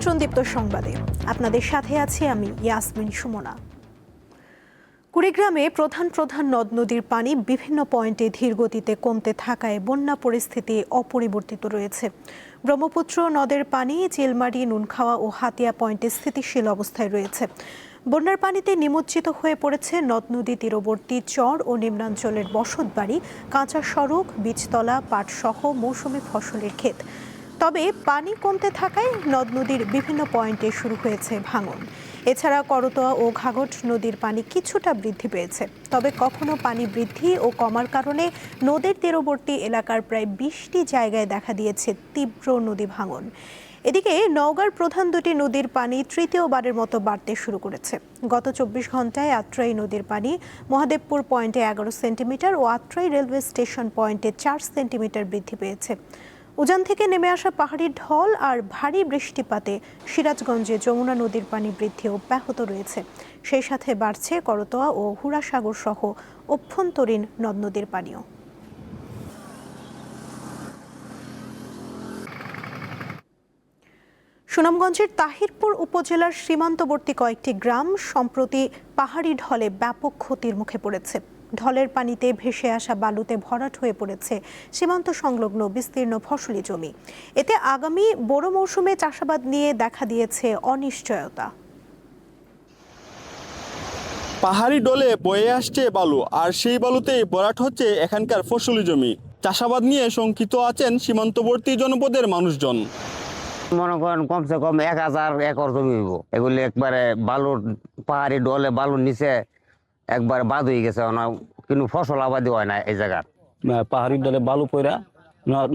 আমন্ত্রণ দীপ্ত সংবাদে। আপনাদের সাথে আছি আমি ইয়াসমিন সুমনা। কুড়িগ্রামে প্রধান নদ নদীর পানি বিভিন্ন পয়েন্টে ধীরগতিতে কমতে থাকায় বন্যা পরিস্থিতি অপরিবর্তিত রয়েছে। ব্রহ্মপুত্র নদের পানি চিলমারি, নুনখাওয়া ও হাতিয়া পয়েন্টে স্থিতিশীল অবস্থায় রয়েছে। বন্যার পানিতে নিমজ্জিত হয়ে পড়েছে নদ নদী তীরবর্তী চর ও নিম্নাঞ্চলের বসতবাড়ি, কাঁচা সড়ক, বীজতলা, পাটসহ মৌসুমি ফসলের ক্ষেত। তবে পানি কমতে থাকায় নদ নদীর বিভিন্ন পয়েন্টে শুরু হয়েছে ভাঙন। এছাড়া করতোয়া ও ঘাঘট নদীর পানি কিছুটা বৃদ্ধি পেয়েছে। তবে কখনো পানি বৃদ্ধি ও কমার কারণে নদীর তীরবর্তী এলাকার প্রায় 20টি জায়গায় দেখা দিয়েছে তীব্র নদী ভাঙন। এদিকে নওগাঁর প্রধান দুটি নদীর পানি তৃতীয়বারের মতো বাড়তে শুরু করেছে। গত 24 ঘন্টায় আত্রাই নদীর পানি মহাদেবপুর পয়েন্টে 11 সেন্টিমিটার ও আত্রাই রেলওয়ে স্টেশন পয়েন্টে 4 সেন্টিমিটার বৃদ্ধি পেয়েছে। উজান থেকে নেমে আসা পাহাড়ি ঢল আর ভারী বৃষ্টিপাতে সিরাজগঞ্জে যমুনা নদীর পানি বৃদ্ধি অব্যাহত রয়েছে। সেই সাথে বাড়ছে করতোয়া ও হুড়াসাগর সহ অভ্যন্তরীণ নদ নদীর পানিও। সুনামগঞ্জের তাহিরপুর উপজেলার সীমান্তবর্তী কয়েকটি গ্রাম সম্প্রতি পাহাড়ি ঢলে ব্যাপক ক্ষতির মুখে পড়েছে। ঢলের পানিতে ভেসে আসা বালুতে ভরাট হয়ে পড়েছে সীমান্ত সংলগ্ন বিস্তীর্ণ ফসলি জমি। এতে আগামী বোরো মৌসুমে চাষাবাদ নিয়ে দেখা দিয়েছে অনিশ্চয়তা। পাহাড়ি ডলে বয়ে আসছে বালু, আর সেই বালুতেই ভরাট হচ্ছে এখানকার ফসলি জমি। চাষাবাদ নিয়ে শঙ্কিত আছেন সীমান্তবর্তী জনপদের মানুষজন। মনে করেন কমসে কম 1000 একর জমি হইব। এগুলি একবারে বালুর পাহাড়ি ডলে বালুর নিচে একবার বাদ হয়ে গেছে, কিন্তু ফসল আবাদি হয় না এই জায়গার। পাহাড়ি ডলে বালু পয়রা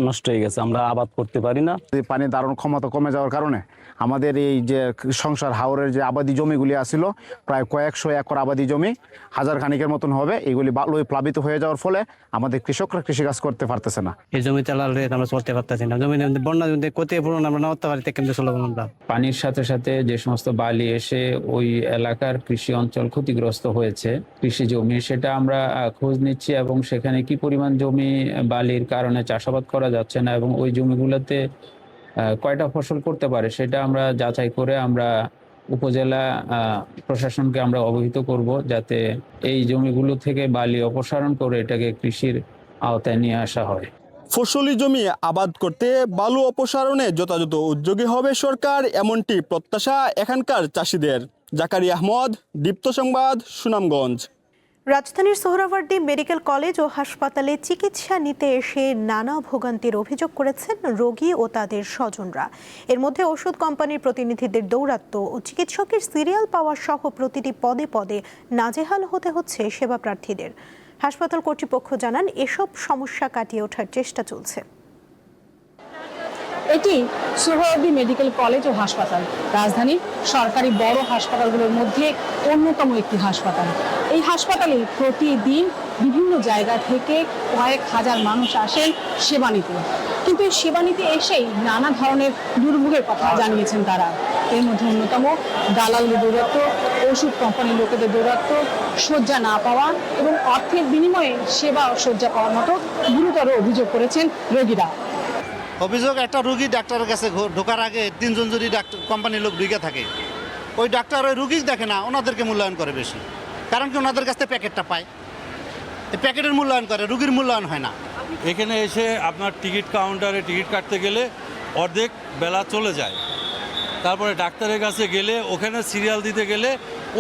নষ্ট হয়ে গেছে, আমরা আবাদ করতে পারি না। পানির ধারণ ক্ষমতা কমে যাওয়ার কারণে আমাদের এই যে সংসার হাওরের যে আবাদি জমিগুলি আসছিল, প্রায় কয়েকশো একর আবাদি জমি, 1000 খানিকের মতন হবে, এগুলি বালুয় প্লাবিত হয়ে যাওয়ার ফলে আমাদের কৃষকরা কৃষিকাজ করতে পারতেছে না। এই জমি চালালে আমরা চলতে পারতেছি না। জমি বন্যা কোথায় পড়ুন আমরা নামতে পারি, কিন্তু চলবো আমরা। পানির সাথে সাথে যে সমস্ত বালি এসে ওই এলাকার কৃষি অঞ্চল ক্ষতিগ্রস্ত হয়েছে, কৃষি জমি, সেটা আমরা খোঁজ নিচ্ছি এবং সেখানে কি পরিমাণ জমি বালির কারণে চাষাবাদ করা যাচ্ছে না এবং ওই জমিগুলোতে কয়টা ফসল করতে পারে সেটা আমরা যাচাই করে আমরা উপজেলা প্রশাসনকে আমরা অবহিত করব, যাতে এই জমিগুলো থেকে বালি অপসারণ করে এটাকে কৃষির আওতায় নিয়ে আসা হয়। ফসলি জমি আবাদ করতে বালু অপসারণে যথাযথ উদ্যোগী হবে সরকার, এমনটি প্রত্যাশা এখানকার চাষিদের। জাকারিয়া আহমদ, দীপ্ত সংবাদ, সুনামগঞ্জ। রাজধানীর সোহরাওয়ার্দী মেডিকেল কলেজ ও হাসপাতালে চিকিৎসা নিতে এসে নানা ভোগান্তির অভিযোগ করেছেন রোগী ও তাদের স্বজনরা। এর মধ্যে ওষুধ কোম্পানির প্রতিনিধিদের দৌরাত্ম্য ও চিকিৎসকের সিরিয়াল পাওয়া সহ প্রতিটি পদে পদে নাজেহাল হতে হচ্ছে সেবা প্রার্থীদের। হাসপাতাল কর্তৃপক্ষ জানান, এসব সমস্যা কাটিয়ে ওঠার চেষ্টা চলছে। এটি সোহরাওয়ার্দী মেডিকেল কলেজ ও হাসপাতাল, রাজধানীর সরকারি বড় হাসপাতালগুলোর মধ্যে অন্যতম একটি হাসপাতাল। এই হাসপাতালে প্রতিদিন বিভিন্ন জায়গা থেকে কয়েক হাজার মানুষ আসেন সেবা নিতে, কিন্তু এই সেবা নিতে এসেই নানা ধরনের দুর্ভোগের কথা জানিয়েছেন তারা। এর মধ্যে অন্যতম দালালের দৌরাত্ম্য, ওষুধ কোম্পানির লোকেদের দৌরাত্ম্য, শয্যা না পাওয়া এবং অর্থের বিনিময়ে সেবা ও শয্যা পাওয়ার মতো গুরুতর অভিযোগ করেছেন রোগীরা। অভিযোগ, একটা রুগী ডাক্তারের কাছে ঢোকার আগে 3 জন যদি ডাক্তার কোম্পানির লোক ঢুকে থাকে, ওই ডাক্তার ওই রুগী দেখে না, ওনাদেরকে মূল্যায়ন করে বেশি, কারণ কি ওনাদের কাছ থেকে প্যাকেটটা পায়, এই প্যাকেটের মূল্যায়ন করে, রুগীর মূল্যায়ন হয় না। এখানে এসে আপনার টিকিট কাউন্টারে টিকিট কাটতে গেলে অর্ধেক বেলা চলে যায়, তারপরে ডাক্তারের কাছে গেলে ওখানে সিরিয়াল দিতে গেলে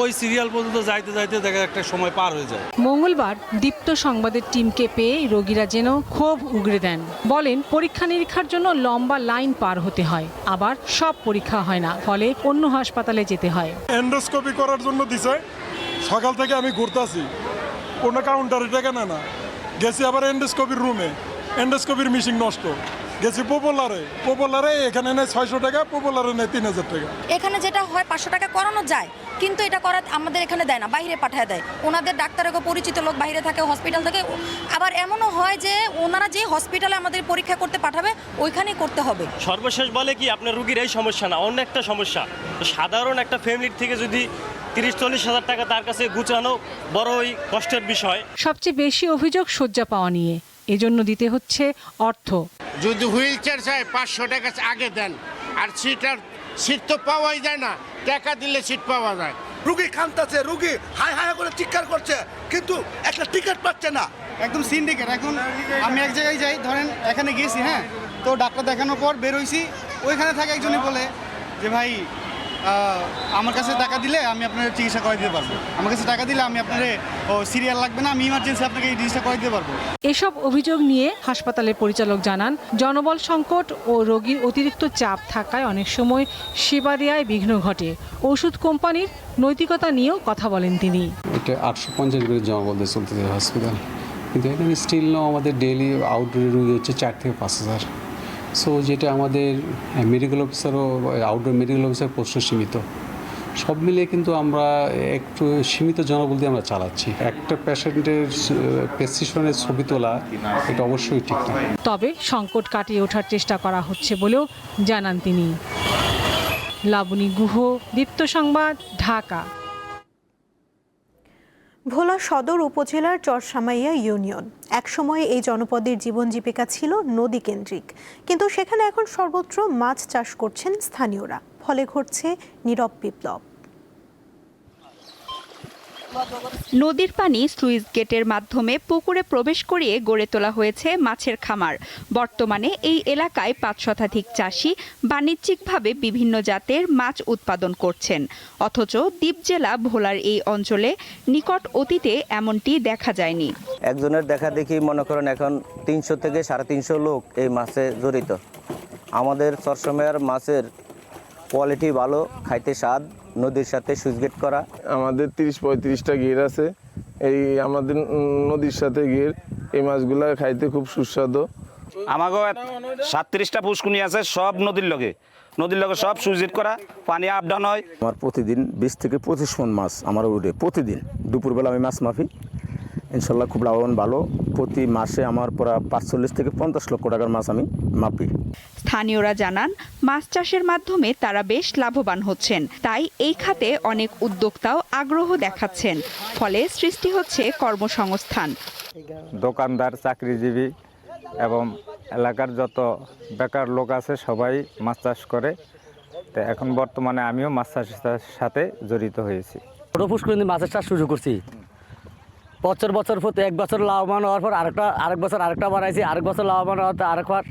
ওই সিরিয়াল পর্যন্ত যাইতে যাইতে দেখা একটা সময় পার হয়ে যায়। মঙ্গলবার দীপ্ত সংবাদের টিমকে পেয়ে রোগীরা যেন ক্ষোভ উগরে দেন। বলেন, পরীক্ষা নিরীক্ষার জন্য লম্বা লাইন পার হতে হয়, আবার সব পরীক্ষা হয় না, ফলে অন্য হাসপাতালে যেতে হয়। এন্ডোস্কোপি করার জন্য দিছে, সকাল থেকে আমি ঘুরতাছি, কোনো কাউন্টারে টাকা নেয় না। গেছি আবার এন্ডোস্কোপির রুমে, এন্ডোস্কোপির মেশিন নষ্ট। গেছি পপুলারে এখানে নেয় 600 টাকা, পপুলারে নেয় 3000 টাকা। এখানে যেটা হয় 500 টাকা করানো যায়, কিন্তু এটা করা আমাদের এখানে দেয় না, বাইরে পাঠিয়ে দেয়। ওনাদের ডাক্তারের পরিচিত লোক বাইরে থাকে, হসপিটাল থেকে। আবার এমনও হয় যে ওনারা যে হসপিটালে আমাদের পরীক্ষা করতে পাঠাবে ওইখানেই করতে হবে। সর্বশেষ বলে কি, আপনার রুগীর এই সমস্যা না, অন্য একটা সমস্যা। সাধারণ একটা ফ্যামিলির থেকে যদি 30-40 হাজার টাকা তার কাছে গুছানো বড়ই কষ্টের বিষয়। সবচেয়ে বেশি অভিযোগ শয্যা পাওয়া নিয়ে, এজন্য দিতে হচ্ছে অর্থ। যদি হুইল চেয়ার চাই 500 টাকা আগে দেন, আর সিটার সিট তো পাওয়াই যায় না, টাকা দিলে সিট পাওয়া যায়। রুগী কাঁদতেছে, রুগী হাই হাই করে চিৎকার করছে, কিন্তু একটা টিকিট পাচ্ছে না। একদম সিন্ডিকেট। এখন আমি এক জায়গায় যাই, ধরেন এখানে গেছি, হ্যাঁ, তো ডাক্তার দেখানোর পর বের হইছি, ওইখানে থাকে একজনই বলে যে ভাই আমার কাছে টাকা দিলে আমি আপনার চিকিৎসা করে দিতে পারবো, আমার কাছে টাকা দিলে আমি আপনার সিরিয়াল লাগবে না, আমি ইমার্জেন্সি আপনাকে এই জিনিসটা করে দিতে পারবো। এসব অভিযোগ নিয়ে হাসপাতালের পরিচালক জানান, জনবল সংকট ও রোগীর অতিরিক্ত চাপ থাকায় অনেক সময় সেবা দেওয়ায় বিঘ্ন ঘটে। ওষুধ কোম্পানির নৈতিকতা নিয়েও কথা বলেন তিনি। এটা 850 করে জনবল দিয়ে চলতেছে হসপিটাল, কিন্তু এখানে স্টিল আমাদের ডেইলি আউটডোরে রুগী হচ্ছে 4 থেকে 5,000। সো যেটা আমাদের মেডিকেল অফিসারও আউটডোর মেডিকেল অফিসার প্রশ্ন সীমিত, সব মিলিয়ে কিন্তু আমরা একটু সীমিত জনবল দিয়ে আমরা চালাচ্ছি। একটা পেশেন্টের প্রেসক্রিপশনের ছবি তোলা এটা অবশ্যই ঠিক না। তবে সংকট কাটিয়ে ওঠার চেষ্টা করা হচ্ছে বলেও জানান তিনি। লাবণী গুহ, দীপ্ত সংবাদ, ঢাকা। ভোলা সদর উপজেলার চরসামাইয়া ইউনিয়ন একসময় এই জনপদের জীবন জীবিকা ছিল নদী কেন্দ্রিক, কিন্তু সেখানে এখন সর্বত্র মাছ চাষ করছেন স্থানীয়রা, ফলে ঘটছে নীরব বিপ্লব। নদীর পানি স্লুইস গেটের মাধ্যমে পুকুরে প্রবেশ করিয়ে গড়ে তোলা হয়েছে মাছের খামার। বর্তমানে এই এলাকায় 5 শতাধিক চাষি বাণিজ্যিকভাবে বিভিন্ন জাতের মাছ উৎপাদন করছেন, অথচ দ্বীপ জেলা ভোলার এই অঞ্চলে নিকট অতীতে এমনটি দেখা যায়নি। একজনের দেখা দেখি মনে করেন এখন 300 থেকে 350 লোক এই মাছে জড়িত। আমাদের চরসামাইয়ার মাছের কোয়ালিটি ভালো, খাইতে স্বাদ, নদীর সাথে সুইচগেট করা। আমাদের 30-35টা ঘের আছে, এই আমাদের নদীর সাথে ঘের, এই মাছগুলা খাইতে খুব সুস্বাদু। আমাকে 37টা পুষ্কুনি আছে, সব নদীর লগে সব সুইচগেট করা, পানি আপ ডাউন হয়। আমার প্রতিদিন 20 থেকে 25 মণ মাছ আমার উঠে প্রতিদিন। দুপুরবেলা আমি মাছ মাফি, ইনশাল্লাহ খুব লাভবান ভালো। প্রতি মাসে আমার প্রায় 45 থেকে 50 লক্ষ টাকার মাছ আমি মাপি। স্থানীয়রা জানান, মাছ চাষের মাধ্যমে তারা বেশ লাভবান হচ্ছেন, তাই এই খাতে অনেক উদ্যোক্তাও আগ্রহ দেখাচ্ছেন, ফলে সৃষ্টি হচ্ছে কর্মসংস্থান। দোকানদার, চাকরিজীবী এবং এলাকার যত বেকার লোক আছে সবাই মাছ চাষ করে। তো এখন বর্তমানে আমিও মাছ চাষের সাথে জড়িত হয়েছি। ছোট পুষ্করিণী মাছের চাষ শুরু করছি। বছর প্রতি 1 বছর লাভবান হওয়ার পর আরেক বছর আরেকটা বাড়াইছি, আরেক বছর লাভবান হওয়ার আরেকবার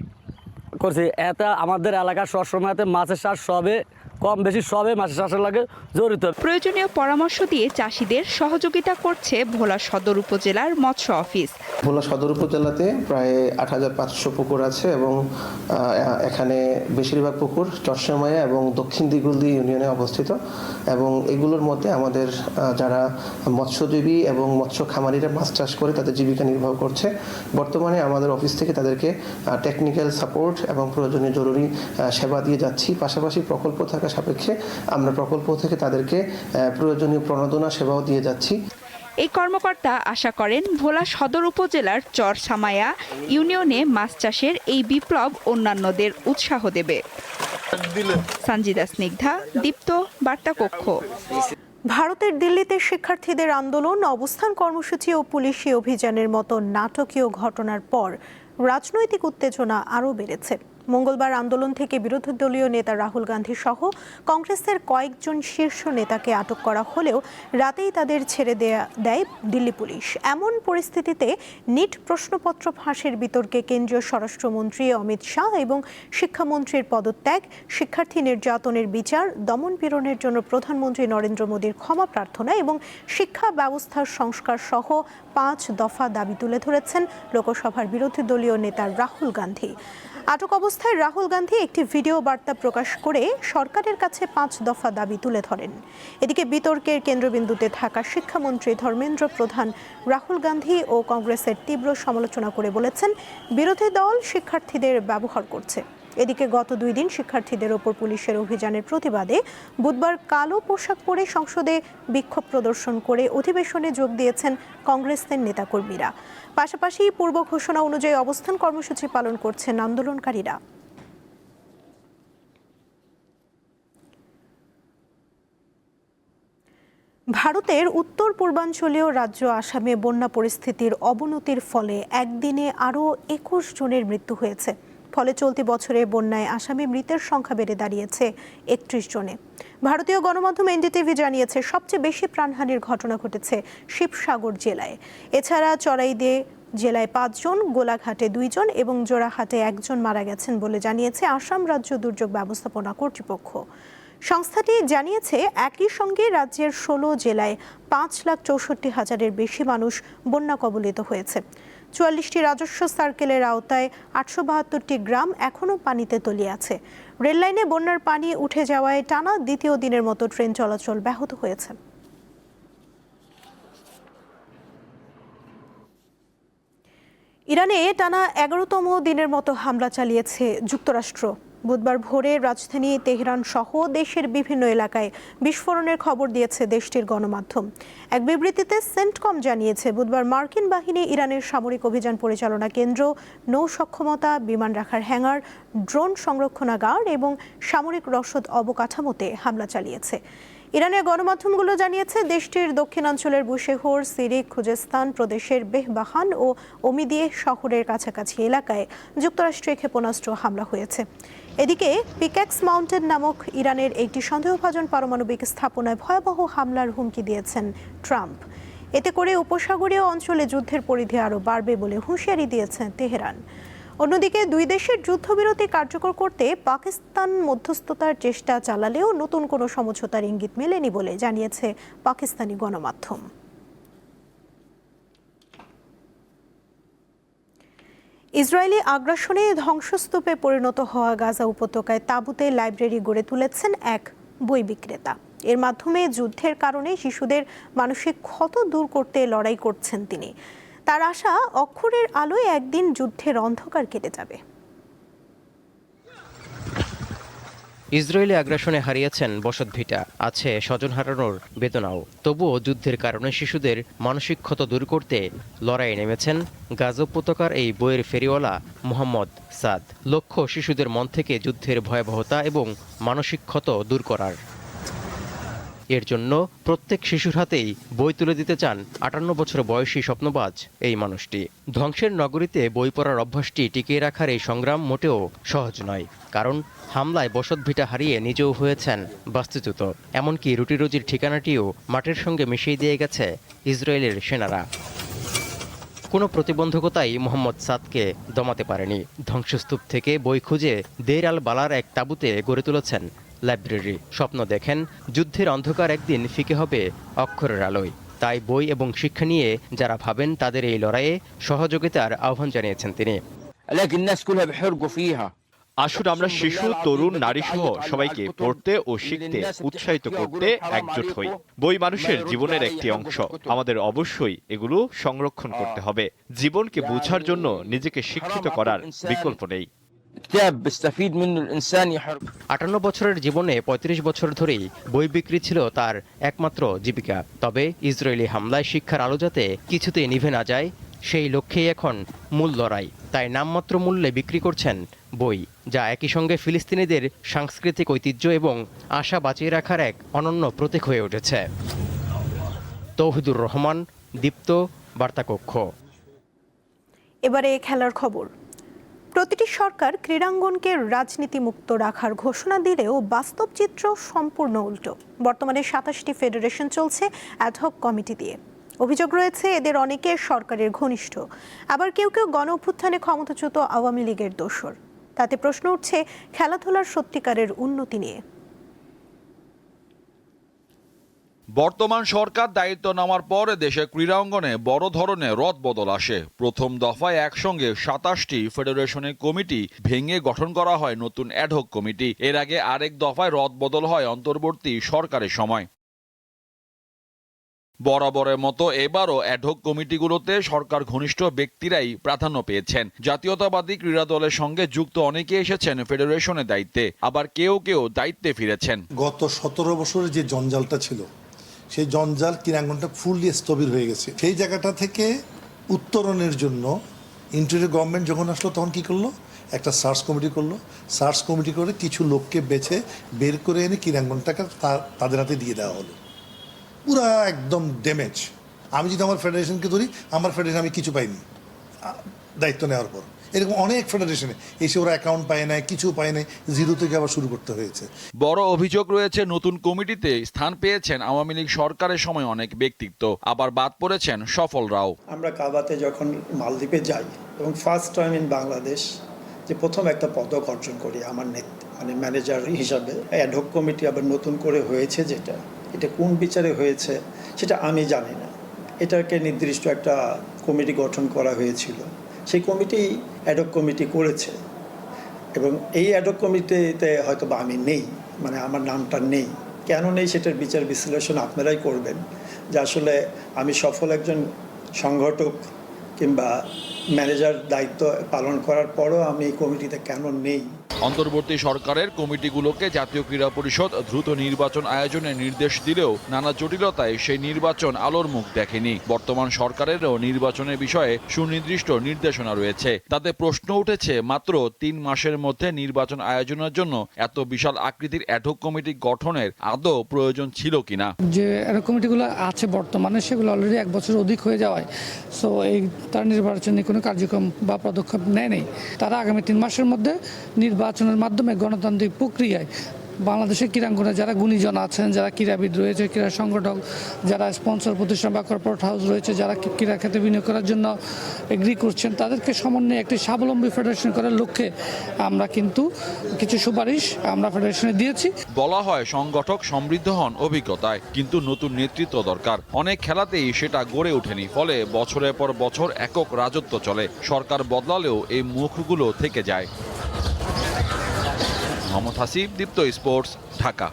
করছি। এতে আমাদের এলাকার সবসময়তে মাছের চাষ সবে কম বেশি সবে মাছের চাষের লাগে জড়িত। প্রয়োজনীয় পরামর্শ দিয়ে চাষিদের সহযোগিতা করছে ভোলা সদর উপজেলার মৎস্য অফিস। ভোলা সদর উপজেলাতে প্রায় 8500 পুকুর আছে এবং এখানে বেশিরভাগ পুকুর চরসামাইয়া এবং দক্ষিণ দিগুলদি ইউনিয়নে অবস্থিত, এবং এগুলোর মধ্যে আমাদের যারা মৎস্যজীবী এবং মৎস্য খামারিরা মাছ চাষ করে তাদের জীবিকা নির্বাহ করছে। বর্তমানে আমাদের অফিস থেকে তাদেরকে টেকনিক্যাল সাপোর্ট এবং প্রয়োজনীয় জরুরি সেবা দিয়ে যাচ্ছি। পাশাপাশি প্রকল্প থাকা সাপেক্ষে আমরা প্রকল্প থেকে তাদেরকে প্রয়োজনীয় প্রণোদনা সেবাও দিয়ে যাচ্ছি। এই কর্মকর্তা আশা করেন ভোলা সদর উপজেলার চরসামাইয়া ইউনিয়নে মাছ চাষের এই বিপ্লব অন্যান্যদের উৎসাহ দেবে। সঞ্জিদা স্নিগ্ধা, দীপ্ত, বার্তা কক্ষ। ভারতের দিল্লিতে শিক্ষার্থীদের আন্দোলন, অবস্থান কর্মসূচি ও পুলিশি অভিযানের মতো নাটকীয় ঘটনার পর রাজনৈতিক উত্তেজনা আরও বেড়েছে। মঙ্গলবার আন্দোলন থেকে বিরোধী দলীয় নেতা রাহুল গান্ধী সহ কংগ্রেসের কয়েকজন শীর্ষ নেতাকে আটক করা হলেও রাতেই তাদের ছেড়ে দেয় দিল্লি পুলিশ। এমন পরিস্থিতিতে নিট প্রশ্নপত্র ফাঁসের বিতর্কে কেন্দ্রীয় স্বরাষ্ট্রমন্ত্রী অমিত শাহ এবং শিক্ষামন্ত্রীর পদত্যাগ, শিক্ষার্থী নির্যাতনের বিচার, দমন পীড়নের জন্য প্রধানমন্ত্রী নরেন্দ্র মোদীর ক্ষমা প্রার্থনা এবং শিক্ষা ব্যবস্থার সংস্কার সহ 5 দফা দাবি তুলে ধরেছেন লোকসভার বিরোধী দলীয় নেতা রাহুল গান্ধী। আটক অবস্থায় রাহুল গান্ধী একটি ভিডিও বার্তা প্রকাশ করে সরকারের কাছে 5 দফা দাবি তুলে ধরেন। এদিকে বিতর্কের কেন্দ্রবিন্দুতে থাকা শিক্ষামন্ত্রী ধর্মেন্দ্র প্রধান রাহুল গান্ধী ও কংগ্রেসের তীব্র সমালোচনা করে বলেছেন, বিরোধী দল শিক্ষার্থীদের ব্যবহার করছে। এদিকে গত 2 দিন শিক্ষার্থীদের ওপর পুলিশের অভিযানের প্রতিবাদে বুধবার কালো পোশাক পরে সংসদে বিক্ষোভ প্রদর্শন করে অধিবেশনে যোগ দিয়েছেন কংগ্রেসের নেতাকর্মীরা। পাশাপাশি পূর্ব ঘোষণা অনুযায়ী অবস্থান কর্মসূচি পালন করছেন আন্দোলনকারীরা। ভারতের উত্তর পূর্বাঞ্চলীয় রাজ্য আসামে বন্যা পরিস্থিতির অবনতির ফলে একদিনে আরও 21 জনের মৃত্যু হয়েছে। ফলে চলতি বছরে বন্যায় আসামি মৃতের সংখ্যা বেড়ে দাঁড়িয়েছে ৩১ জনে। ভারতীয় গণমাধ্যম এনডিটিভি জানিয়েছে সবচেয়ে বেশি প্রাণহানির ঘটনা ঘটেছে শিবসাগর জেলায়। এছাড়া চড়াইদে জেলায় ৫ জন, গোলাঘাটে ২ জন এবং জোড়াহাটে ১ জন মারা গেছেন বলে জানিয়েছে আসাম রাজ্য দুর্যোগ ব্যবস্থাপনা কর্তৃপক্ষ। সংস্থাটি জানিয়েছে একই সঙ্গে রাজ্যের ১৬ জেলায় ৫,৬৪,০০০-এর বেশি মানুষ বন্যা কবলিত হয়েছে। ৪৪টি রাজস্ব সার্কেলের আওতায় ৮৭২টি গ্রাম এখনও পানিতে তলিয়ে আছে। রেললাইনে বন্যার পানি উঠে যাওয়ায় টানা দ্বিতীয় দিনের মতো ট্রেন চলাচল ব্যাহত হয়েছে। ইরানে টানা ১১তম দিনের মতো হামলা চালিয়েছে যুক্তরাষ্ট্র। বুধবার ভোরে রাজধানী তেহরান সহ দেশের বিভিন্ন এলাকায় বিস্ফোরণের খবর দিয়েছে দেশটির গণমাধ্যম। এক বিবৃতিতে সেন্টকম জানিয়েছে বুধবার মার্কিন বাহিনী ইরানের সামরিক অভিযান পরিচালনা কেন্দ্র, নৌ সক্ষমতা, বিমান রাখার হ্যাঙ্গার, ড্রোন সংরক্ষণাগার এবং সামরিক রসদ অবকাঠামোতে হামলা চালিয়েছে। ইরানের গণমাধ্যমগুলো জানিয়েছে দেশটির দক্ষিণাঞ্চলের বুশেহর, সিরিক, খুজেস্তান প্রদেশের বেহবাহান ও ওমিদিয়ে শহরের কাছাকাছি এলাকায় যুক্তরাষ্ট্রের ক্ষেপণাস্ত্র হামলা হয়েছে। এদিকে পিক্যাক্স মাউন্টেন নামক ইরানের একটি সন্দেহভাজন পারমাণবিক স্থাপনায় ভয়াবহ হামলার হুমকি দিয়েছেন ট্রাম্প। এতে করে উপসাগরীয় অঞ্চলে যুদ্ধের পরিধি আরও বাড়বে বলে হুঁশিয়ারি দিয়েছেন তেহরান। অন্যদিকে দুই দেশের যুদ্ধবিরতি কার্যকর করতে পাকিস্তান মধ্যস্থতার চেষ্টা চালালেও নতুন কোনো সমঝোতার ইঙ্গিত মেলেনি বলে জানিয়েছে পাকিস্তানি গণমাধ্যম। ইসরায়েলি আগ্রাসনে ধ্বংসস্তূপে পরিণত হওয়া গাজা উপত্যকায় তাঁবুতে লাইব্রেরি গড়ে তুলেছেন এক বই বিক্রেতা। এর মাধ্যমে যুদ্ধের কারণে শিশুদের মানসিক ক্ষত দূর করতে লড়াই করছেন তিনি। তার আশা অক্ষরের আলোয় একদিন যুদ্ধের অন্ধকার কেটে যাবে। ইসরায়েলি আগ্রাসনে হারিয়েছেন বসতভিটা, আছে স্বজন হারানোর বেদনাও। তবুও যুদ্ধের কারণে শিশুদের মানসিক ক্ষত দূর করতে লড়াইয়ে নেমেছেন গাজা উপত্যকার এই বইয়ের ফেরিওয়ালা মোহাম্মদ সাদ। লক্ষ্য শিশুদের মন থেকে যুদ্ধের ভয়াবহতা এবং মানসিক ক্ষত দূর করার। এর জন্য প্রত্যেক শিশুর হাতেই বই তুলে দিতে চান ৫৮ বছর বয়সী স্বপ্নবাজ এই মানুষটি। ধ্বংসের নগরীতে বই পড়ার অভ্যাসটি টিকিয়ে রাখার এই সংগ্রাম মোটেও সহজ নয়, কারণ হামলায় বসতভিটা হারিয়ে নিজেও হয়েছেন বাস্তুচ্যুত। এমনকি রুটিরুজির ঠিকানাটিও মাটির সঙ্গে মিশিয়ে দিয়ে গেছে ইসরায়েলের সেনারা। কোনো প্রতিবন্ধকতাই মোহাম্মদ সাদকে দমাতে পারেনি। ধ্বংসস্তূপ থেকে বই খুঁজে দের আল বালার এক তাঁবুতে গড়ে তুলেছেন লাইব্রেরি। স্বপ্ন দেখেন যুদ্ধের অন্ধকার একদিন ফিকে হবে অক্ষরের আলোয়। তাই বই এবং শিক্ষা নিয়ে যারা ভাবেন তাদের এই লড়াইয়ে সহযোগিতার আহ্বান জানিয়েছেন তিনি। আসুন আমরা শিশু, তরুণ, নারী সহ সবাইকে পড়তে ও শিখতে উৎসাহিত করতে একজোট হই। বই মানুষের জীবনের একটি অংশ, আমাদের অবশ্যই এগুলো সংরক্ষণ করতে হবে। জীবনকে বোঝার জন্য নিজেকে শিক্ষিত করার বিকল্প নেই। ৫৮ বছরের জীবনে ৩৫ বছর ধরেই বই বিক্রি ছিল তার একমাত্র জীবিকা। তবে ইসরায়েলি হামলায় শিক্ষার আলো যাতে কিছুতেই নিভে না যায়, সেই লক্ষ্যেই এখন মূল লড়াই। তাই নামমাত্র মূল্যে বিক্রি করছেন বই, যা একই সঙ্গে ফিলিস্তিনিদের সাংস্কৃতিক ঐতিহ্য এবং আশা বাঁচিয়ে রাখার এক অনন্য প্রতীক হয়ে উঠেছে। তৌহিদুর রহমান, দীপ্ত, বার্তাকক্ষ। এবারে খেলার খবর। প্রতিটি সরকার ক্রীড়াঙ্গনকে রাজনীতিমুক্ত রাখার ঘোষণা দিলেও বাস্তব চিত্র সম্পূর্ণ উল্টো। বর্তমানে ২৭টি ফেডারেশন চলছে অ্যাডহক কমিটি দিয়ে। অভিযোগ রয়েছে এদের অনেকে সরকারের ঘনিষ্ঠ, আবার কেউ কেউ গণ অভ্যুত্থানে ক্ষমতাচ্যুত আওয়ামী লীগের দোসর। তাতে প্রশ্ন উঠছে খেলাধুলার সত্যিকারের উন্নতি নিয়ে। বর্তমান সরকার দায়িত্ব নেওয়ার পর দেশে ক্রীড়াঙ্গনে বড় ধরনের রদবদল আসে। প্রথম দফায় একসঙ্গে ২৭টি ফেডারেশনের কমিটি ভেঙে গঠন করা হয় নতুন অ্যাডহক কমিটি। এর আগে আরেক দফায় রদবদল হয় অন্তর্বর্তী সরকারের সময়। বরাবরের মতো এবারও অ্যাডহক কমিটিগুলোতে সরকার ঘনিষ্ঠ ব্যক্তিরাই প্রাধান্য পেয়েছেন। জাতীয়তাবাদী ক্রীড়া দলের সঙ্গে যুক্ত অনেকে এসেছেন ফেডারেশনের দায়িত্বে, আবার কেউ কেউ দায়িত্বে ফিরেছেন। গত ১৭ বছরের যে জঞ্জালটা ছিল, সেই জঞ্জাল ক্রীড়াঙ্গনটা ফুললি স্থবির হয়ে গেছে। সেই জায়গাটা থেকে উত্তরণের জন্য ইন্টারিয়র গভর্নমেন্ট যখন আসলো তখন কি করলো, একটা সার্চ কমিটি করলো। সার্চ কমিটি করে কিছু লোককে বের করে এনে ক্রীড়াঙ্গনটাকে তাদের হাতে দিয়ে দেওয়া হলো। পুরা একদম ড্যামেজ। আমি যদি আমার ফেডারেশনকে ধরি, আমার ফেডারেশন আমি কিছু পাইনি দায়িত্ব নেওয়ার পর। এরকম অনেক ফেডারেশনে এসে ওরা অ্যাকাউন্ট পায় নাই, কিছু পায় নাই, জিরো থেকে আবার শুরু করতে হয়েছে। বড় অভিযোগ রয়েছে নতুন কমিটিতে স্থান পেয়েছেন আওয়ামী লীগ সরকারের সময় অনেক ব্যক্তিত্ব, আবার বাদ পড়েছেন সফলরাও। আমরা কাবাতে যখন মালদ্বীপে যাই এবং ফার্স্ট টাইম ইন বাংলাদেশ যে প্রথম একটা পদক অর্জন করি আমার মানে ম্যানেজার হিসাবে, অ্যাডহক কমিটি আবার নতুন করে হয়েছে, এটা কোন বিচারে হয়েছে সেটা আমি জানি না। এটাকে নির্দিষ্ট একটা কমিটি গঠন করা হয়েছিল, সেই কমিটি অ্যাডহক কমিটি করেছে এবং এই অ্যাডহক কমিটিতে হয়তো বা আমি নেই, মানে আমার নামটা নেই। কেন নেই সেটার বিচার বিশ্লেষণ আপনারাই করবেন, যে আসলে আমি সফল একজন সংগঠক কিংবা ম্যানেজার দায়িত্ব পালন করার পরও আমি এই কমিটিতে কেন নেই। অন্তর্বর্তী সরকারের কমিটিগুলোকে জাতীয় ক্রীড়া পরিষদ দ্রুত নির্বাচন আয়োজনের নির্দেশ দিলেও নানা জটিলতায় সেই নির্বাচন আলোর মুখ দেখেনি। বর্তমান সরকারেরও নির্বাচনের বিষয়ে সুনির্দিষ্ট নির্দেশনা রয়েছে। তাতে প্রশ্ন উঠেছে, মাত্র 3 মাসের মধ্যে নির্বাচন আয়োজনের জন্য এত বিশাল আকৃতির অ্যাডহক কমিটি গঠনের আদৌ প্রয়োজন ছিল কিনা। যে অ্যাডহক কমিটিগুলো আছে বর্তমানে, সেগুলো অলরেডি 1 বছর অধিক হয়ে যাওয়ায় সো তার নির্বাচনে কোনো কার্যক্রম বা পদক্ষেপ নেয়নি। তারা আগামী 3 মাসের মধ্যে নির্বাচনের মাধ্যমে গণতান্ত্রিক প্রক্রিয়ায় বাংলাদেশের ক্রীড়াঙ্গনে যারা গুণীজন আছেন, যারা ক্রীড়াবিদ রয়েছে, ক্রীড়া সংগঠক, যারা স্পন্সর প্রতিষ্ঠান বা কর্পোরেট হাউস রয়েছে, যারা ক্রীড়া ক্ষেত্রে বিনিয়োগ করার জন্য এগ্রি করছেন, তাদেরকে সমন্বয়ে একটি স্বাবলম্বী ফেডারেশন করার লক্ষ্যে আমরা কিন্তু কিছু সুপারিশ আমরা ফেডারেশনে দিয়েছি। বলা হয় সংগঠক সমৃদ্ধ হন অভিজ্ঞতায়, কিন্তু নতুন নেতৃত্ব দরকার। অনেক খেলাতেই সেটা গড়ে ওঠেনি, ফলে বছরের পর বছর একক রাজত্ব চলে। সরকার বদলালেও এই মুখগুলো থেকে যায়। মোহাম্মদ হাসিব, দীপ্ত স্পোর্টস, ঢাকা।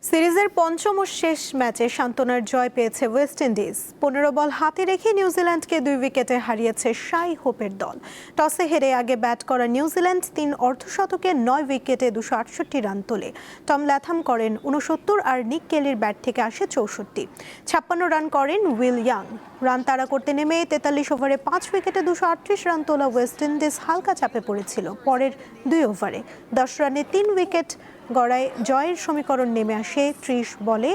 সিরিজের পঞ্চম ও শেষ ম্যাচে সান্ত্বনার জয় পেয়েছে ওয়েস্ট ইন্ডিজ। 15 বল হাতে রেখে নিউজিল্যান্ডকে 2 উইকেটে হারিয়েছে শাই হোপের দল। টসে হেরে আগে ব্যাট করা নিউজিল্যান্ড 3 অর্ধশতকে 9 উইকেটে 268 রান তোলে। টম ল্যাথাম করেন 69 আর নিক কেলির ব্যাট থেকে আসে 64। 56 রান করেন উইল ইয়াং। রান তাড়া করতে নেমে 43 ওভারে 5 উইকেটে 238 রান তোলা ওয়েস্ট ইন্ডিজ হালকা চাপে পড়েছিল। পরের 2 ওভারে 10 রানে 3 উইকেট গড়ায় জয়ের সমীকরণ নেমে আসে 30 বলে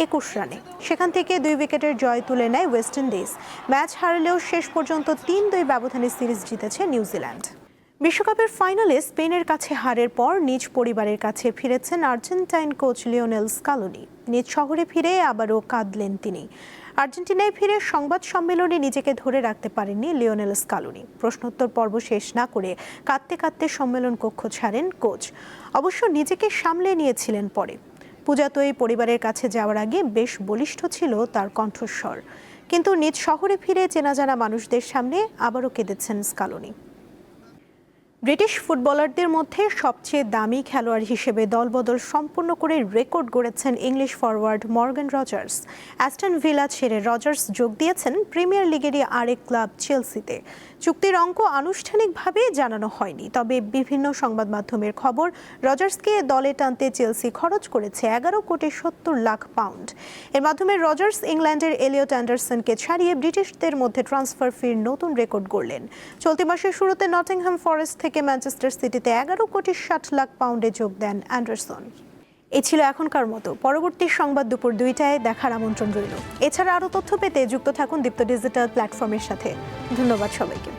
21 রানে। সেখান থেকে 2 উইকেটের জয় তুলে নেয় ওয়েস্ট ইন্ডিজ। ম্যাচ হারলেও শেষ পর্যন্ত 3-2 ব্যবধানে সিরিজ জিতেছে নিউজিল্যান্ড। বিশ্বকাপের ফাইনালে স্পেনের কাছে হারের পর নিজ পরিবারের কাছে ফিরেছেন আর্জেন্টাইন কোচ লিওনেল স্কালোনি। নিজ শহরে ফিরে আবারও কাঁদলেন তিনি। আর্জেন্টিনায় ফিরে সংবাদ সম্মেলনে নিজেকে ধরে রাখতে পারেননি লিওনেল স্কালোনি। প্রশ্নোত্তর পর্ব শেষ না করে কাঁদতে কাঁদতে সম্মেলন কক্ষ ছাড়েন কোচ। অবশ্য নিজেকে সামলে নিয়েছিলেন পরে। পূজাতোয় পরিবারের কাছে যাওয়ার আগে বেশ বলিষ্ঠ ছিল তার কণ্ঠস্বর, কিন্তু নিজ শহরে ফিরে চেনা জানা মানুষদের সামনে আবারও কেঁদেছেন স্কালোনি। ব্রিটিশ ফুটবলারদের মধ্যে সবচেয়ে দামি খেলোয়াড় হিসেবে দলবদল সম্পূর্ণ করে রেকর্ড গড়েছেন English forward Morgan Rogers. Aston Villa ছেড়ে রজার্স যোগ দিয়েছেন প্রিমিয়ার লিগেরই আরেক ক্লাব চেলসিতে। চুক্তির অঙ্ক আনুষ্ঠানিকভাবে জানানো হয়নি, তবে বিভিন্ন সংবাদ মাধ্যমের খবর রজার্সকে দলে টানতে চেলসি খরচ করেছে 11,70,00,000 পাউন্ড। এর মাধ্যমে রজার্স ইংল্যান্ডের এলিয়ট অ্যান্ডারসনকে ছাড়িয়ে ব্রিটিশদের মধ্যে ট্রান্সফার ফির নতুন রেকর্ড গড়লেন। চলতি মাসের শুরুতে নটিংহ্যাম ফরেস্ট থেকে ম্যানচেস্টার সিটিতে 11,60,00,000 পাউন্ডে যোগ দেন অ্যান্ডারসন। এই ছিল এখনকার মতো। পরবর্তী সংবাদ দুপুর 2টায় দেখার আমন্ত্রণ রইল। এছাড়া আরও তথ্য পেতে যুক্ত থাকুন দীপ্ত ডিজিটাল প্ল্যাটফর্মের সাথে। ধন্যবাদ সবাইকে।